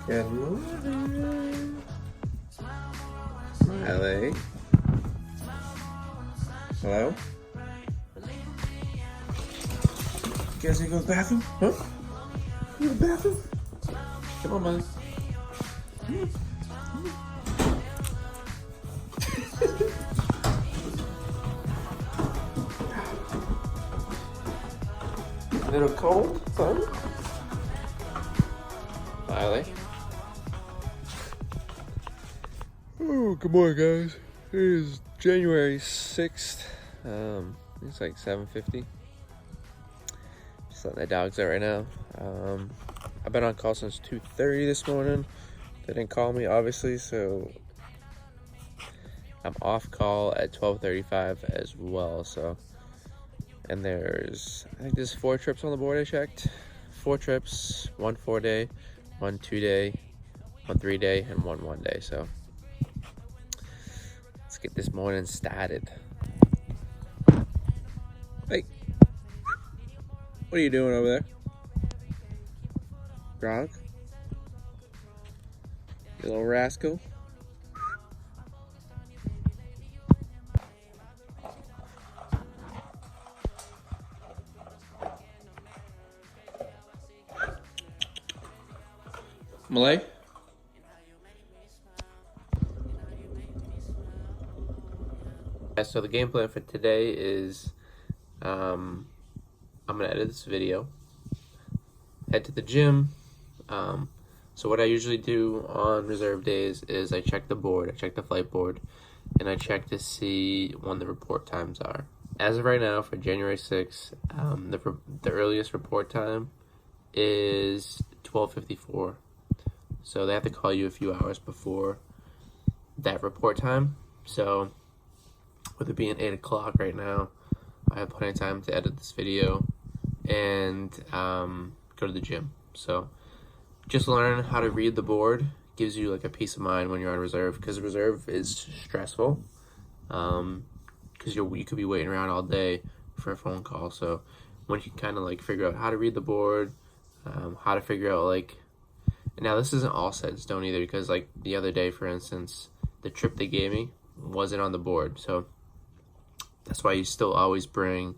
Good morning. Smiley. Hello? You guys need to go to the bathroom? Huh? You go to the bathroom? Come on, Molly. A little cold, son? Smiley. Oh, good morning, guys. It is January 6th. It's like 7:50. Just letting the dogs out right now. I've been on call since 2:30 this morning. They didn't call me, obviously, so I'm off call at 12:35 as well. So, and I think there's 4 trips on the board. I checked 4 trips, 1 4-day, 1 2-day, 1 3-day, and 1 1-day. So let's get this morning started. Hey, what are you doing over there? Gronk? You little rascal. Malay? So the game plan for today is I'm gonna edit this video, head to the gym. So what I usually do on reserve days is I check the board, I check the flight board, and I check to see when the report times are. As of right now, for January 6th, the earliest report time is 12:54. So they have to call you a few hours before that report time. So with it being 8 o'clock right now, I have plenty of time to edit this video and go to the gym. So just learn how to read the board gives you like a peace of mind when you're on reserve, because reserve is stressful, because you could be waiting around all day for a phone call. So when you kind of like figure out how to read the board, how to figure out like, now this isn't all set in stone either, because like the other day, for instance, the trip they gave me wasn't on the board. So that's why you still always bring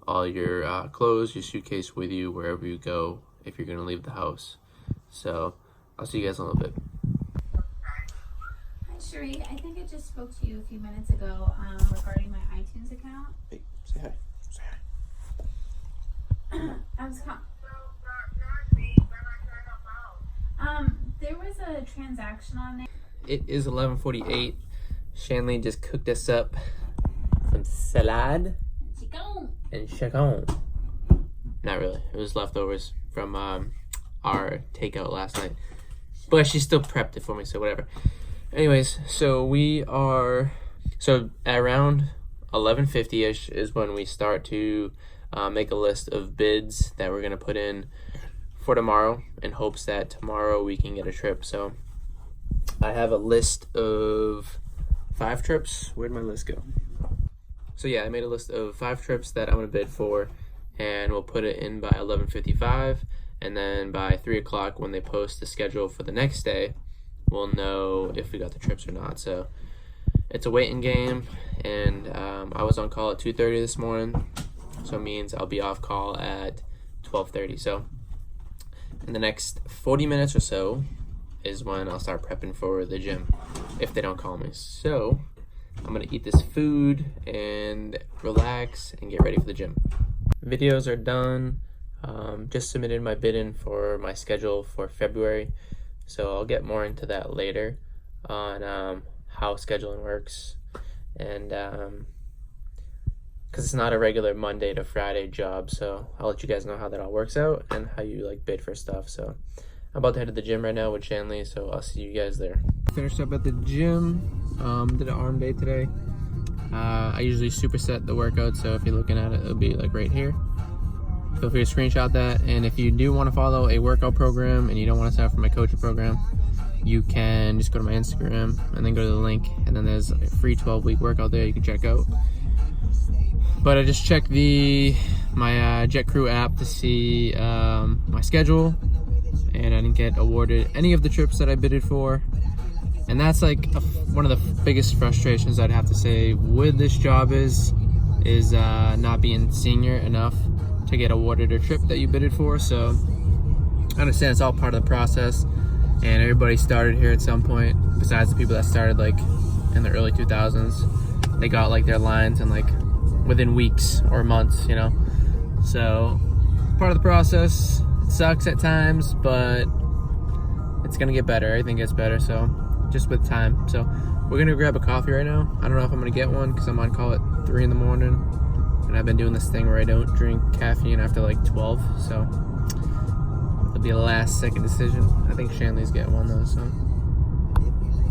all your clothes, your suitcase with you wherever you go if you're going to leave the house. So I'll see you guys in a little bit. Hi, Sheree. I think I just spoke to you a few minutes ago regarding my iTunes account. Hey, say hi. Say hi. I was there was a transaction on there. It is 11:48. Shanley just cooked us up some salad and chicken. Not really. It was leftovers from our takeout last night. But she still prepped it for me, so whatever. Anyways, so at around 11:50ish is when we start to make a list of bids that we're gonna put in for tomorrow, in hopes that tomorrow we can get a trip. So I have a list of 5 trips. Where'd my list go? So yeah, I made a list of 5 trips that I'm gonna bid for, and we'll put it in by 11:55, and then by 3 o'clock when they post the schedule for the next day, we'll know if we got the trips or not. So it's a waiting game, and I was on call at 2:30 this morning, so it means I'll be off call at 12:30. So in the next 40 minutes or so is when I'll start prepping for the gym if they don't call me. So I'm gonna eat this food and relax and get ready for the gym. Videos are done. Just submitted my bid-in for my schedule for February, so I'll get more into that later on how scheduling works, and because it's not a regular Monday to Friday job, so I'll let you guys know how that all works out and how you like bid for stuff. So I'm about to head to the gym right now with Shanley, so I'll see you guys there. Finished up at the gym. Did an arm day today. I usually superset the workout, so if you're looking at it, it'll be like right here. Feel free to screenshot that, and if you do want to follow a workout program and you don't want to sign up for my coaching program, you can just go to my Instagram and then go to the link, and then there's a free 12-week workout there you can check out. But I just checked my Jet Crew app to see my schedule, and I didn't get awarded any of the trips that I bidded for. And that's like one of the biggest frustrations I'd have to say with this job is not being senior enough to get awarded a trip that you bidded for. So I understand it's all part of the process, and everybody started here at some point besides the people that started like in the early 2000s. They got like their lines and like within weeks or months, you know. So part of the process. It sucks at times, but it's gonna get better. Everything gets better, so just with time. So we're gonna grab a coffee right now. I don't know if I'm gonna get one because I'm on call at 3 in the morning, and I've been doing this thing where I don't drink caffeine after like 12, so it'll be a last second decision. I think Shanley's getting one though, so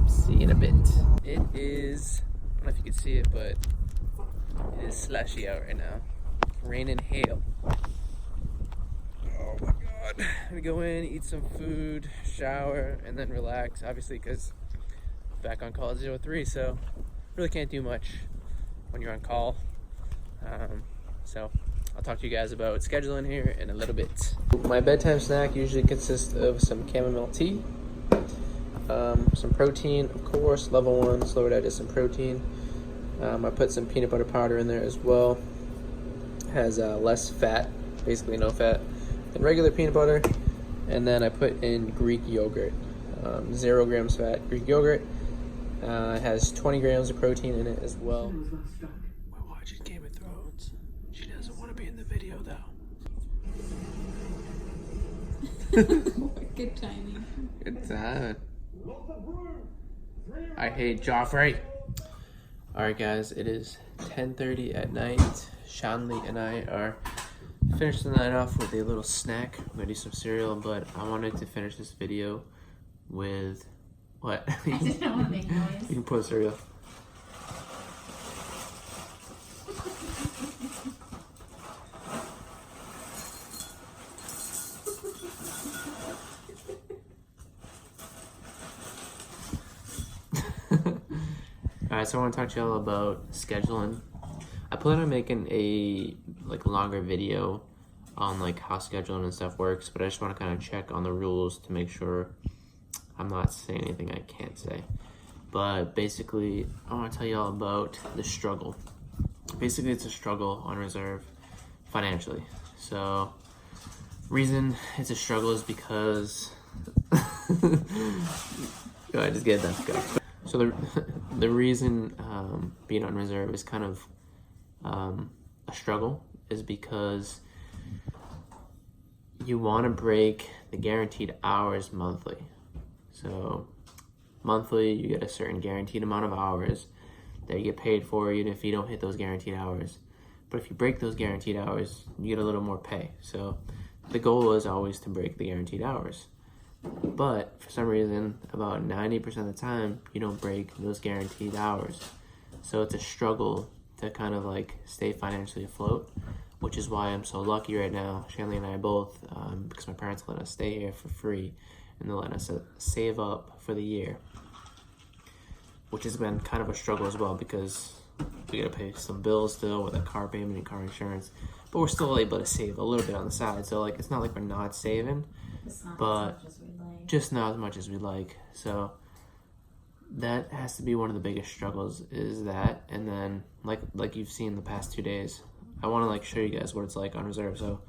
see you in a bit. It is, I don't know if you can see it, but it is slushy out right now. Rain and hail. Oh my god. I'm gonna go in, eat some food, shower, and then relax, obviously, because back on call at 03, so really can't do much when you're on call. So I'll talk to you guys about scheduling here in a little bit. My bedtime snack usually consists of some chamomile tea, some protein, of course, level 1, slow digest and protein. I put some peanut butter powder in there as well. Has less fat, basically no fat, than regular peanut butter. And then I put in Greek yogurt, 0 grams fat Greek yogurt. It has 20 grams of protein in it as well. We're watching Game of Thrones. She doesn't want to be in the video though. Good timing. Good time. I hate Joffrey. Alright guys, it is 10:30 at night. Shanley and I are finishing the night off with a little snack. I'm gonna do some cereal, but I wanted to finish this video with what? I didn't want to make noise. You can put cereal. Alright, so I want to talk to y'all about scheduling. I plan on making a longer video on like how scheduling and stuff works, but I just want to kind of check on the rules to make sure I'm not saying anything I can't say. But basically, I want to tell y'all about the struggle. Basically, it's a struggle on reserve financially. So, reason it's a struggle is because go ahead, just get it done. Go. So the reason being on reserve is kind of a struggle is because you want to break the guaranteed hours monthly. So monthly you get a certain guaranteed amount of hours that you get paid for even if you don't hit those guaranteed hours. But if you break those guaranteed hours, you get a little more pay. So the goal is always to break the guaranteed hours. But for some reason, about 90% of the time, you don't break those guaranteed hours. So it's a struggle to kind of like stay financially afloat, which is why I'm so lucky right now. Shanley and I both, because my parents let us stay here for free, and they're letting us save up for the year, which has been kind of a struggle as well because we gotta pay some bills still with a car payment and car insurance, but we're still able to save a little bit on the side. So like, it's not like we're not saving, but just not as much as we'd like. So that has to be one of the biggest struggles, is that. And then like you've seen the past 2 days, I want to like show you guys what it's like on reserve. So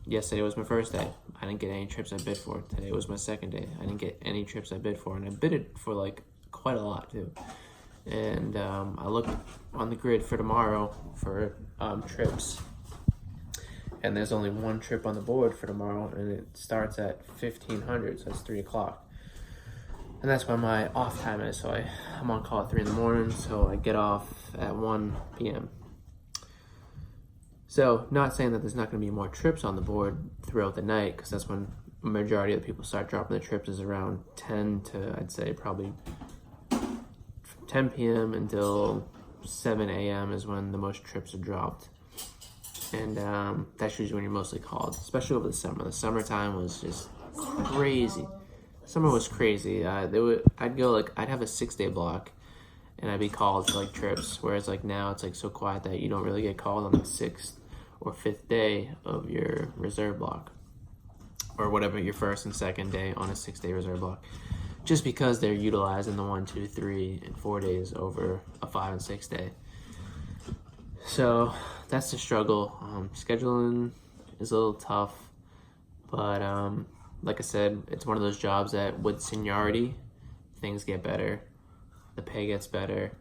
yesterday was my first day. I didn't get any trips I bid for. Today was my second day. I didn't get any trips I bid for, and I bidded for like quite a lot too. And I looked on the grid for tomorrow for trips, and there's only one trip on the board for tomorrow, and it starts at 1500, so it's 3 o'clock. And that's when my off time is. So I'm on call at 3 in the morning, so I get off at 1 p.m. So not saying that there's not going to be more trips on the board throughout the night, because that's when the majority of the people start dropping the trips, is around 10 to, I'd say, probably 10 p.m. until 7 a.m. is when the most trips are dropped. And that's usually when you're mostly called, especially over the summer. The summertime was just crazy. Summer was crazy. I'd have a 6-day block, and I'd be called for like trips. Whereas like now it's like so quiet that you don't really get called on the 6th or 5th day of your reserve block, or whatever your first and second day on a 6-day reserve block, just because they're utilizing the 1, 2, 3, and 4 days over a 5 and 6 day. So that's the struggle. Scheduling is a little tough, but like I said, it's one of those jobs that with seniority, things get better, the pay gets better,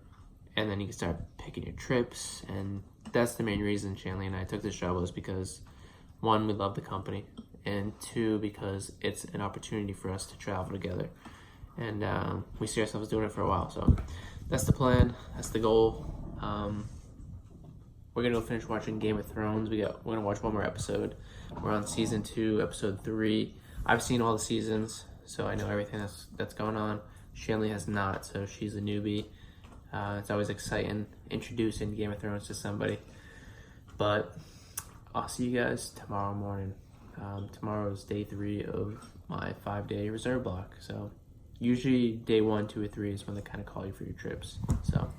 and then you can start picking your trips. And that's the main reason Shanley and I took this job, was because 1, we love the company, and 2, because it's an opportunity for us to travel together. And we see ourselves doing it for a while. So that's the plan. That's the goal. We're gonna go finish watching Game of Thrones. We're gonna watch one more episode. We're on season 2, episode 3. I've seen all the seasons, so I know everything that's going on. Shanley has not, so she's a newbie. It's always exciting introducing Game of Thrones to somebody. But I'll see you guys tomorrow morning. Tomorrow is day 3 of my 5-day reserve block. So usually day 1, 2, or 3 is when they kind of call you for your trips. So